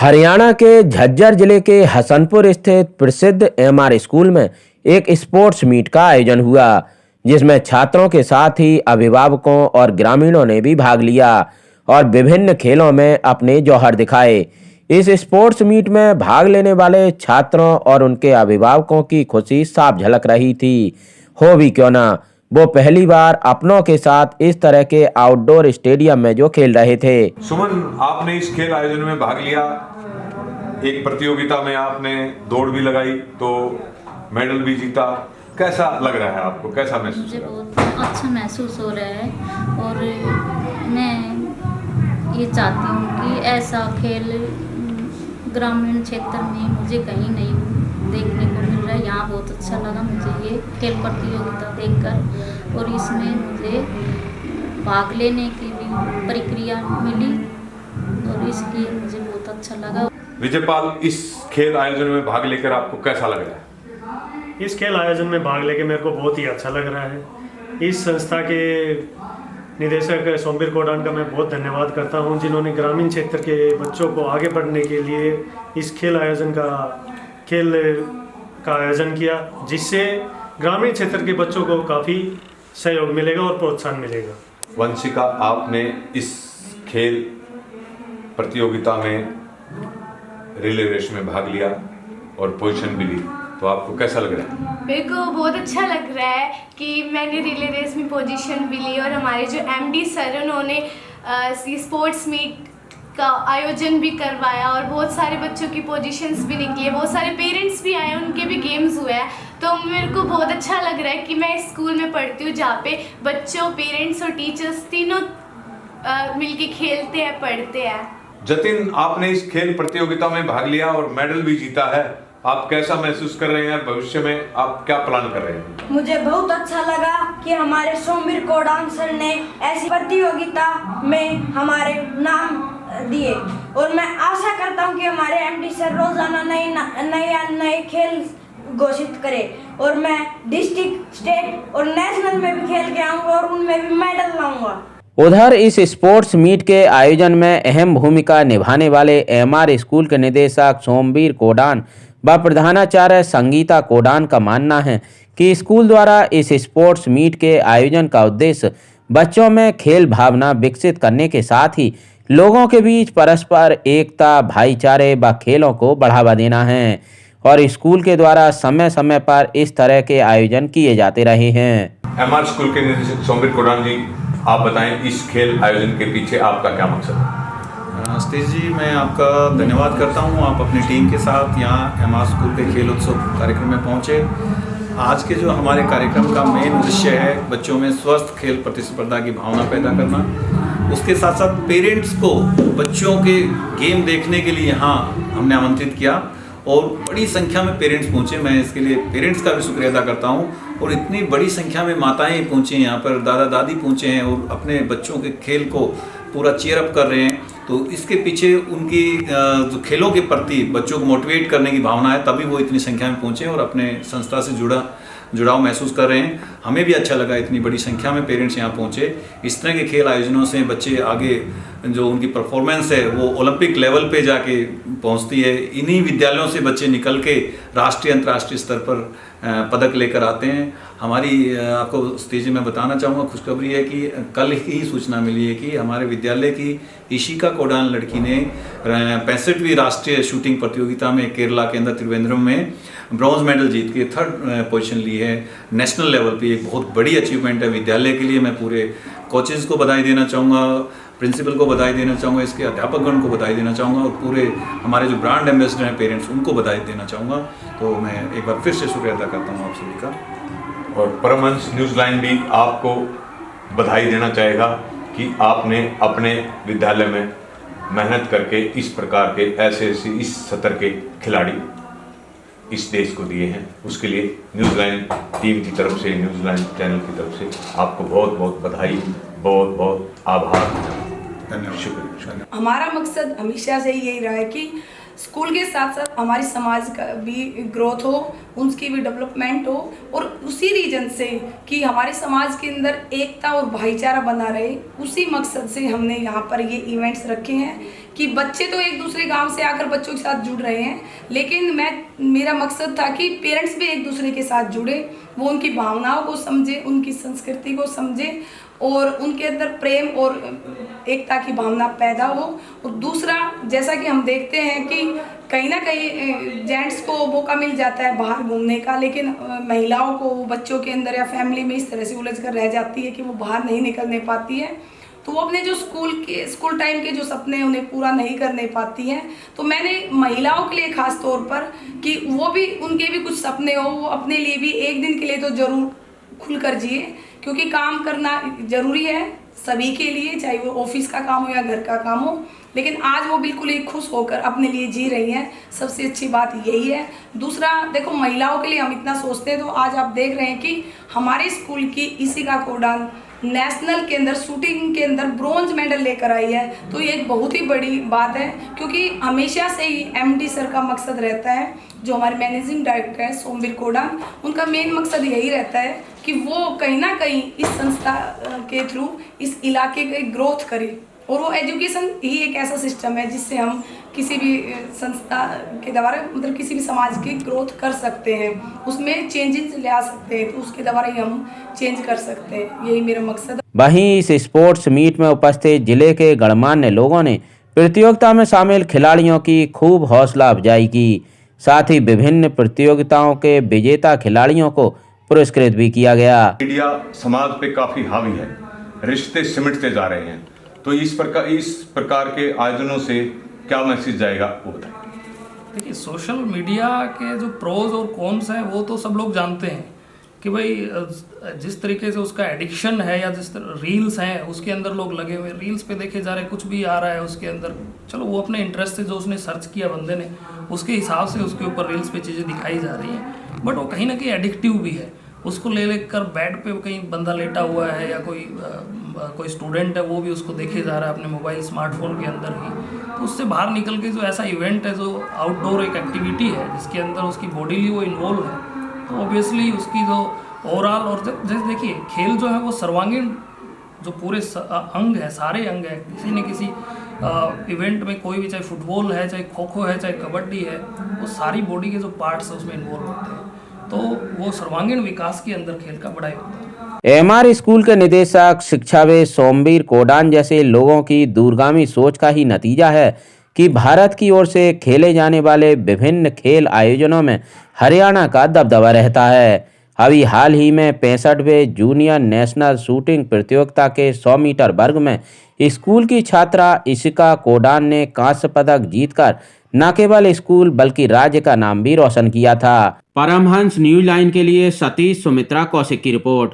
हरियाणा के झज्जर जिले के हसनपुर स्थित प्रसिद्ध एमआर स्कूल में एक स्पोर्ट्स मीट का आयोजन हुआ, जिसमें छात्रों के साथ ही अभिभावकों और ग्रामीणों ने भी भाग लिया और विभिन्न खेलों में अपने जौहर दिखाए। इस स्पोर्ट्स मीट में भाग लेने वाले छात्रों और उनके अभिभावकों की खुशी साफ झलक रही थी। हो भी क्यों ना, वो पहली बार अपनों के साथ इस तरह के आउटडोर स्टेडियम में जो खेल रहे थे। सुमन, आपने इस खेल आयोजन में भाग लिया, एक प्रतियोगिता में आपने दौड़ भी लगाई तो मेडल भी जीता। कैसा लग रहा है आपको, कैसा महसूस? मुझे बहुत अच्छा महसूस हो रहा है और मैं ये चाहती हूँ कि ऐसा खेल ग्रामीण क्षेत्र में मुझे कहीं नहीं देखने को मिल रहा है। यहाँ बहुत अच्छा लगा मुझे ये खेल प्रतियोगिता देखकर और इसमें मुझे भाग लेने की भी प्रक्रिया मिली और इसलिए मुझे बहुत अच्छा लगा। विजयपाल, इस खेल आयोजन में भाग लेकर आपको कैसा लग रहा है? इस खेल आयोजन में भाग लेके मेरे को बहुत ही अच्छा लग रहा है। इस संस्था के निदेशक सोमवीर कोडान का मैं बहुत धन्यवाद करता हूं, जिन्होंने ग्रामीण क्षेत्र के बच्चों को आगे बढ़ने के लिए इस खेल का आयोजन किया, जिससे ग्रामीण क्षेत्र के बच्चों को काफ़ी सहयोग मिलेगा और प्रोत्साहन मिलेगा। वंशिका, आपने इस खेल प्रतियोगिता में रिले रेस में भाग लिया और पोजीशन भी ली, तो आपको कैसा लग रहा है? मेरे को बहुत अच्छा लग रहा है कि मैंने रिले रेस में पोजीशन भी ली और हमारे जो एमडी सर उन्होंने स्पोर्ट्स मीट का आयोजन भी करवाया और बहुत सारे बच्चों की पोजीशंस भी निकली है, बहुत सारे पेरेंट्स भी आए, उनके भी गेम्स हुए हैं। तो मेरे को बहुत अच्छा लग रहा है कि मैं इस स्कूल में पढ़ती हूँ जहाँ पे बच्चों, पेरेंट्स और टीचर्स तीनों मिलके खेलते हैं, पढ़ते हैं। जतिन, आपने इस खेल प्रतियोगिता में भाग लिया और मेडल भी जीता है, आप कैसा महसूस कर रहे हैं? भविष्य में आप क्या प्लान कर रहे हैं? मुझे बहुत अच्छा लगा कि हमारे सोमवीर कोडान सर ने ऐसी प्रतियोगिता में हमारे नाम दिए और मैं आशा करता हूं कि हमारे एमडी सर रोजाना नए खेल घोषित करें और मैं डिस्ट्रिक्ट, स्टेट और नेशनल में भी खेल के आऊंगा और उनमें भी मेडल लाऊंगा। उधर इस स्पोर्ट्स मीट के आयोजन में अहम भूमिका निभाने वाले एमआर स्कूल के निदेशक सोमवीर कोडान व प्रधानाचार्य संगीता कोडान का मानना है कि स्कूल द्वारा इस स्पोर्ट्स मीट के आयोजन का उद्देश्य बच्चों में खेल भावना विकसित करने के साथ ही लोगों के बीच परस्पर एकता, भाईचारे व खेलों को बढ़ावा देना है और स्कूल के द्वारा समय समय पर इस तरह के आयोजन किए जाते रहे हैं। एमआर स्कूल के निदेशक सोमवीर कोडान जी, आप बताएं, इस खेल आयोजन के पीछे आपका क्या मकसद है? सतीश जी, मैं आपका धन्यवाद करता हूं, आप अपनी टीम के साथ यहाँ एमआर स्कूल के खेल उत्सव कार्यक्रम में पहुँचे। आज के जो हमारे कार्यक्रम का मेन उद्देश्य है बच्चों में स्वस्थ खेल प्रतिस्पर्धा की भावना पैदा करना। उसके साथ साथ पेरेंट्स को बच्चों के गेम देखने के लिए यहाँ हमने आमंत्रित किया और बड़ी संख्या में पेरेंट्स पहुँचे। मैं इसके लिए पेरेंट्स का भी शुक्रिया अदा करता हूँ और इतनी बड़ी संख्या में माताएं पहुँची हैं यहाँ पर, दादा दादी पहुँचे हैं और अपने बच्चों के खेल को पूरा चीयर अप कर रहे हैं। तो इसके पीछे उनकी जो खेलों के प्रति बच्चों को मोटिवेट करने की भावना है, तभी वो इतनी संख्या में पहुँचे और अपने संस्था से जुड़ाव महसूस कर रहे हैं। हमें भी अच्छा लगा इतनी बड़ी संख्या में पेरेंट्स यहाँ पहुँचे। इस तरह के खेल आयोजनों से बच्चे आगे जो उनकी परफॉर्मेंस है वो ओलंपिक लेवल पे जाके पहुँचती है। इन्हीं विद्यालयों से बच्चे निकल के राष्ट्रीय अंतर्राष्ट्रीय स्तर पर पदक लेकर आते हैं। हमारी आपको स्टेज में बताना चाहूँगा, खुशखबरी है कि कल ही सूचना मिली है कि हमारे विद्यालय की ईशिका कोडान लड़की ने 65वीं राष्ट्रीय शूटिंग प्रतियोगिता में केरला के अंदर त्रिवेंद्रम में ब्रॉन्ज मेडल जीत के 3rd पोजीशन ली है नेशनल लेवल पे। एक बहुत बड़ी अचीवमेंट है विद्यालय के लिए। मैं पूरे कोचेज़ को बधाई देना चाहूँगा, प्रिंसिपल को बधाई देना चाहूँगा, इसके अध्यापकगण को बधाई देना चाहूँगा और पूरे हमारे जो ब्रांड एम्बेसडर हैं पेरेंट्स, उनको बधाई देना चाहूँगा। तो मैं एक बार फिर से शुक्रिया अदा करता हूँ आप सभी का। और परमहंस न्यूज़ लाइन भी आपको बधाई देना चाहेगा कि आपने अपने विद्यालय में मेहनत करके इस प्रकार के ऐसे इस स्तर के खिलाड़ी इस देश को दिए हैं। उसके लिए न्यूज़ लाइन टीम की तरफ से, न्यूज़ लाइन चैनल की तरफ से आपको बहुत बहुत बधाई, बहुत बहुत आभार, धन्यवाद, शुक्रिया। हमारा मकसद हमेशा से यही रहा है कि स्कूल के साथ साथ हमारी समाज का भी ग्रोथ हो, उनकी भी डेवलपमेंट हो, और उसी रीजन से कि हमारे समाज के अंदर एकता और भाईचारा बना रहे, उसी मकसद से हमने यहाँ पर ये इवेंट्स रखे हैं कि बच्चे तो एक दूसरे गांव से आकर बच्चों के साथ जुड़ रहे हैं, लेकिन मेरा मकसद था कि पेरेंट्स भी एक दूसरे के साथ जुड़े, वो उनकी भावनाओं को समझे, उनकी संस्कृति को समझे और उनके अंदर प्रेम और एकता की भावना पैदा हो। और दूसरा, जैसा कि हम देखते हैं कि कहीं ना कहीं जेंट्स को मौका मिल जाता है बाहर घूमने का, लेकिन महिलाओं को बच्चों के अंदर या फैमिली में इस तरह से उलझ कर रह जाती है कि वो बाहर नहीं निकलने पाती है, तो वो अपने जो स्कूल टाइम के जो सपने हैं उन्हें पूरा नहीं करने पाती हैं। तो मैंने महिलाओं के लिए ख़ास तौर पर कि वो भी, उनके भी कुछ सपने हो, वो अपने लिए भी एक दिन के लिए तो ज़रूर खुलकर जिए, क्योंकि काम करना ज़रूरी है सभी के लिए, चाहे वो ऑफिस का काम हो या घर का काम हो। लेकिन आज वो बिल्कुल ही खुश होकर अपने लिए जी रही हैं, सबसे अच्छी बात यही है। दूसरा, देखो महलाओं के लिए हम इतना सोचते हैं, तो आज आप देख रहे हैं कि हमारे स्कूल की इशिका कोडान नेशनल के अंदर शूटिंग के अंदर ब्रॉन्ज मेडल लेकर आई है, तो ये एक बहुत ही बड़ी बात है, क्योंकि हमेशा से ही एमडी सर का मकसद रहता है, जो हमारे मैनेजिंग डायरेक्टर हैं सोमवीर कोडान, उनका मेन मकसद यही रहता है कि वो कहीं ना कहीं इस संस्था के थ्रू इस इलाके की ग्रोथ करे। और वो एजुकेशन ही एक ऐसा सिस्टम है जिससे हम किसी भी संस्था के द्वारा, मतलब किसी भी समाज की ग्रोथ कर सकते हैं, उसमें चेंजेस ले आ सकते हैं, तो उसके द्वारा ही हम चेंज कर सकते हैं, यही मेरा मकसद है। वहीं इस स्पोर्ट्स मीट में उपस्थित जिले के गणमान्य लोगों ने प्रतियोगिता में शामिल खिलाड़ियों की खूब हौसला अफजाई की। साथ ही विभिन्न प्रतियोगिताओं के विजेता खिलाड़ियों को पुरस्कृत भी किया गया। मीडिया समाज पे काफी हावी है, रिश्ते सिमटते जा रहे हैं, तो इस प्रकार के आयोजनों से क्या मैसेज जाएगा वो बताइए। देखिए, सोशल मीडिया के जो प्रोज और कॉन्स हैं वो तो सब लोग जानते हैं कि भाई जिस तरीके से उसका एडिक्शन है या जिस रील्स हैं उसके अंदर लोग लगे हुए, रील्स पे देखे जा रहे, कुछ भी आ रहा है उसके अंदर, चलो वो अपने इंटरेस्ट से जो उसने सर्च किया बंदे ने, उसके हिसाब से उसके ऊपर रील्स पे चीज़ें दिखाई जा रही हैं, बट वो कहीं ना कहीं एडिक्टिव भी है। उसको ले कर बेड पे कहीं बंदा लेटा हुआ है या कोई स्टूडेंट है, वो भी उसको देखे जा रहा है अपने मोबाइल स्मार्टफोन के अंदर ही, तो उससे बाहर निकल के जो ऐसा इवेंट है, जो आउटडोर एक एक्टिविटी है जिसके अंदर उसकी बॉडीली वो इन्वॉल्व है, तो ऑब्वियसली उसकी जो ओवरऑल, और जैसे देखिए खेल जो है वो सर्वांगीण जो पूरे अंग है, सारे अंग है, किसी न किसी इवेंट में कोई भी, चाहे फुटबॉल है, चाहे खो खो है, चाहे कबड्डी है, वो सारी बॉडी के जो पार्ट्स हैं उसमें इन्वॉल्व होते हैं, तो वो सर्वांगीण विकास के अंदर खेल का बड़ा योगदान है। एमआर स्कूल के निदेशक शिक्षाविद सोमवीर कोडान जैसे लोगों की दूरगामी सोच का ही नतीजा है कि भारत की ओर से खेले जाने वाले विभिन्न खेल आयोजनों में हरियाणा का दबदबा रहता है। अभी हाल ही में 65वें जूनियर नेशनल शूटिंग प्रतियोगिता के 100 मीटर वर्ग में स्कूल की छात्रा इशिका कोडान ने कांस्य पदक जीतकर न केवल स्कूल बल्कि राज्य का नाम भी रोशन किया था। परमहंस न्यूज लाइन के लिए सतीश सुमित्रा कौशिक की रिपोर्ट।